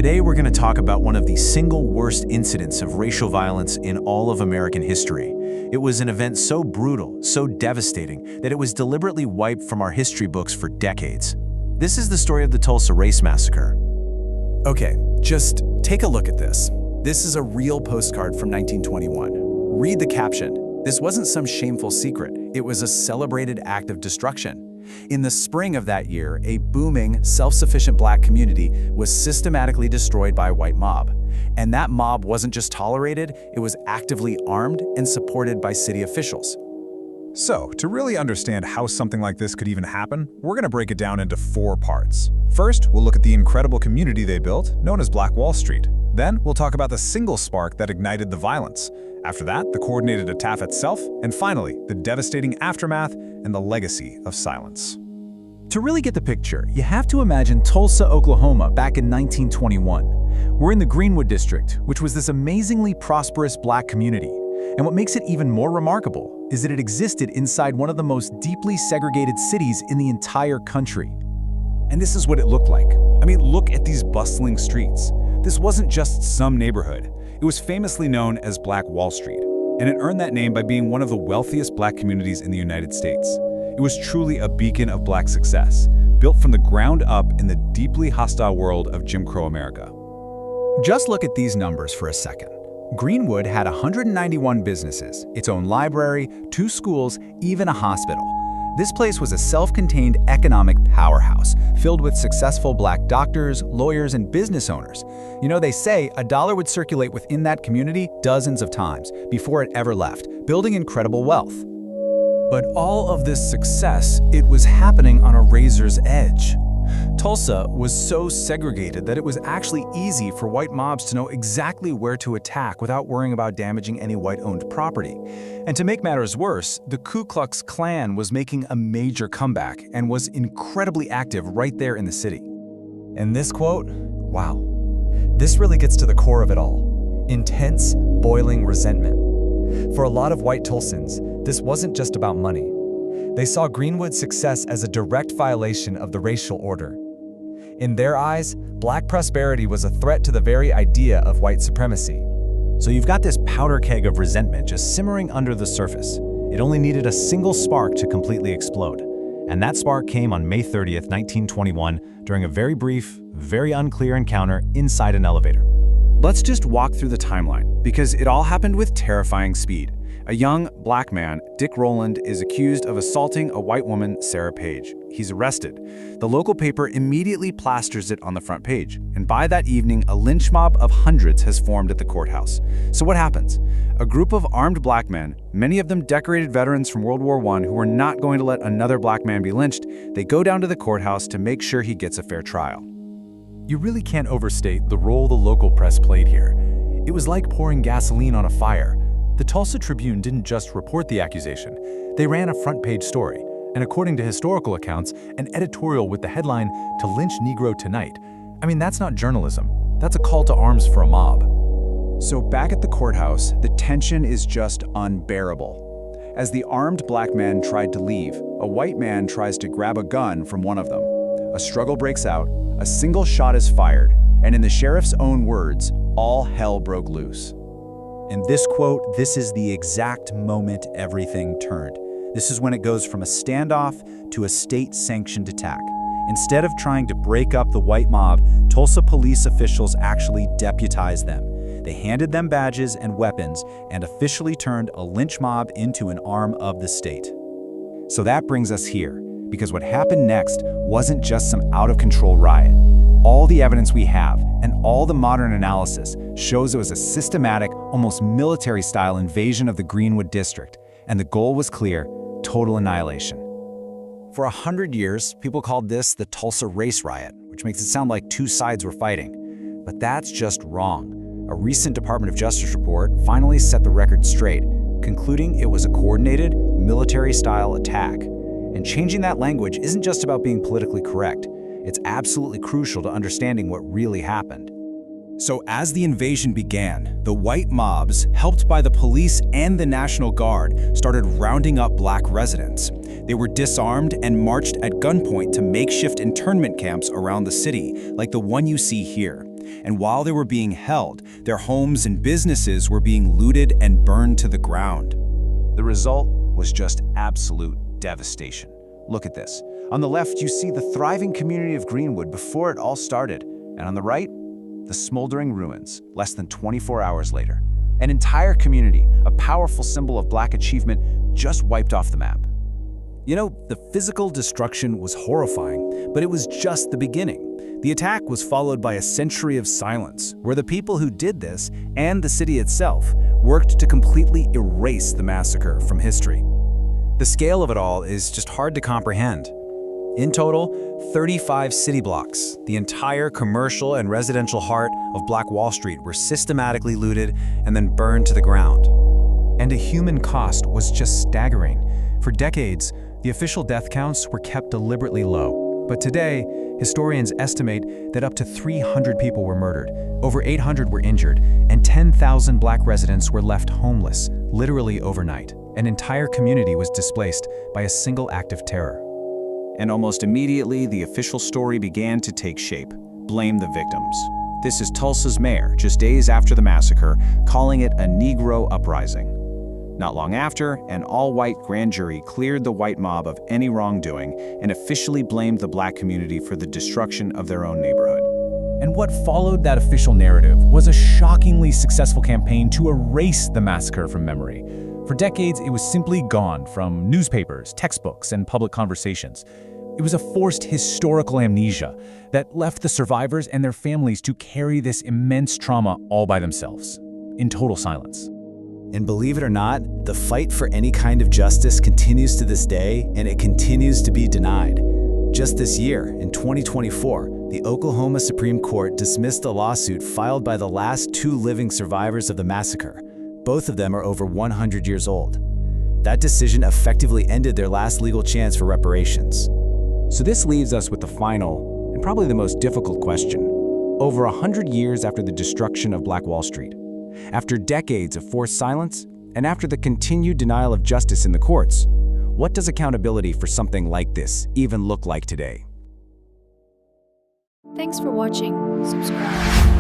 Today we're going to talk about one of the single worst incidents of racial violence in all of American history. It was an event so brutal, so devastating, that it was deliberately wiped from our history books for decades. This is the story of the Tulsa Race Massacre. Okay, just take a look at this. This is a real postcard from 1921. Read the caption. This wasn't some shameful secret. It was a celebrated act of destruction. In the spring of that year, a booming, self-sufficient black community was systematically destroyed by a white mob. And that mob wasn't just tolerated, it was actively armed and supported by city officials. So, to really understand how something like this could even happen, we're going to break it down into 4 parts. First, we'll look at the incredible community they built, known as Black Wall Street. Then, we'll talk about the single spark that ignited the violence. After that, the coordinated attack itself, and finally, the devastating aftermath and the legacy of silence. To really get the picture, you have to imagine Tulsa, Oklahoma back in 1921. We're in the Greenwood District, which was this amazingly prosperous black community. And what makes it even more remarkable is that it existed inside one of the most deeply segregated cities in the entire country. And this is what it looked like. I mean, look at these bustling streets. This wasn't just some neighborhood. It was famously known as Black Wall Street, and it earned that name by being one of the wealthiest black communities in the United States. It was truly a beacon of black success, built from the ground up in the deeply hostile world of Jim Crow America. Just look at these numbers for a second. Greenwood had 191 businesses, its own library, 2 schools, even a hospital. This place was a self-contained economic powerhouse, filled with successful black doctors, lawyers, and business owners. You know, they say a dollar would circulate within that community dozens of times before it ever left, building incredible wealth. But all of this success, it was happening on a razor's edge. Tulsa was so segregated that it was actually easy for white mobs to know exactly where to attack without worrying about damaging any white-owned property. And to make matters worse, the Ku Klux Klan was making a major comeback and was incredibly active right there in the city. And this quote, wow, this really gets to the core of it all. Intense, boiling resentment. For a lot of white Tulsans, this wasn't just about money. They saw Greenwood's success as a direct violation of the racial order. In their eyes, black prosperity was a threat to the very idea of white supremacy. So you've got this powder keg of resentment just simmering under the surface. It only needed a single spark to completely explode. And that spark came on May 30th, 1921, during a very brief, very unclear encounter inside an elevator. Let's just walk through the timeline, because it all happened with terrifying speed. A young black man, Dick Rowland, is accused of assaulting a white woman, Sarah Page. He's arrested. The local paper immediately plasters it on the front page, and by that evening, a lynch mob of hundreds has formed at the courthouse. So what happens? A group of armed black men, many of them decorated veterans from World War I who are not going to let another black man be lynched, they go down to the courthouse to make sure he gets a fair trial. You really can't overstate the role the local press played here. It was like pouring gasoline on a fire. The Tulsa Tribune didn't just report the accusation. They ran a front-page story, and according to historical accounts, an editorial with the headline, "To Lynch Negro Tonight." I mean, that's not journalism. That's a call to arms for a mob. So back at the courthouse, the tension is just unbearable. As the armed black men tried to leave, a white man tries to grab a gun from one of them. A struggle breaks out, a single shot is fired, and in the sheriff's own words, all hell broke loose. In this quote, this is the exact moment everything turned. This is when it goes from a standoff to a state-sanctioned attack. Instead of trying to break up the white mob, Tulsa police officials actually deputized them. They handed them badges and weapons and officially turned a lynch mob into an arm of the state. So that brings us here, because what happened next wasn't just some out-of-control riot. All the evidence we have and all the modern analysis shows it was a systematic, almost military-style invasion of the Greenwood District, and the goal was clear: total annihilation. For 100 years, people called this the Tulsa Race Riot, which makes it sound like 2 sides were fighting. But that's just wrong. A recent Department of Justice report finally set the record straight, concluding it was a coordinated, military-style attack. And changing that language isn't just about being politically correct. It's absolutely crucial to understanding what really happened. So as the invasion began, the white mobs, helped by the police and the National Guard, started rounding up black residents. They were disarmed and marched at gunpoint to makeshift internment camps around the city, like the one you see here. And while they were being held, their homes and businesses were being looted and burned to the ground. The result was just absolute devastation. Look at this. On the left, you see the thriving community of Greenwood before it all started. And on the right, the smoldering ruins, less than 24 hours later. An entire community, a powerful symbol of Black achievement, just wiped off the map. You know, the physical destruction was horrifying, but it was just the beginning. The attack was followed by a century of silence, where the people who did this, and the city itself, worked to completely erase the massacre from history. The scale of it all is just hard to comprehend. In total, 35 city blocks, the entire commercial and residential heart of Black Wall Street, were systematically looted and then burned to the ground. And the human cost was just staggering. For decades, the official death counts were kept deliberately low. But today, historians estimate that up to 300 people were murdered, over 800 were injured, and 10,000 Black residents were left homeless, literally overnight. An entire community was displaced by a single act of terror. And almost immediately, the official story began to take shape. Blame the victims. This is Tulsa's mayor, just days after the massacre, calling it a Negro uprising. Not long after, an all-white grand jury cleared the white mob of any wrongdoing and officially blamed the Black community for the destruction of their own neighborhood. And what followed that official narrative was a shockingly successful campaign to erase the massacre from memory. For decades, it was simply gone from newspapers, textbooks, and public conversations. It was a forced historical amnesia that left the survivors and their families to carry this immense trauma all by themselves, in total silence. And believe it or not, the fight for any kind of justice continues to this day, and it continues to be denied. Just this year, in 2024, the Oklahoma Supreme Court dismissed a lawsuit filed by the last 2 living survivors of the massacre. Both of them are over 100 years old. That decision effectively ended their last legal chance for reparations. So this leaves us with the final, and probably the most difficult question. Over 100 years after the destruction of Black Wall Street, after decades of forced silence, and after the continued denial of justice in the courts, what does accountability for something like this even look like today? Thanks for watching. Subscribe.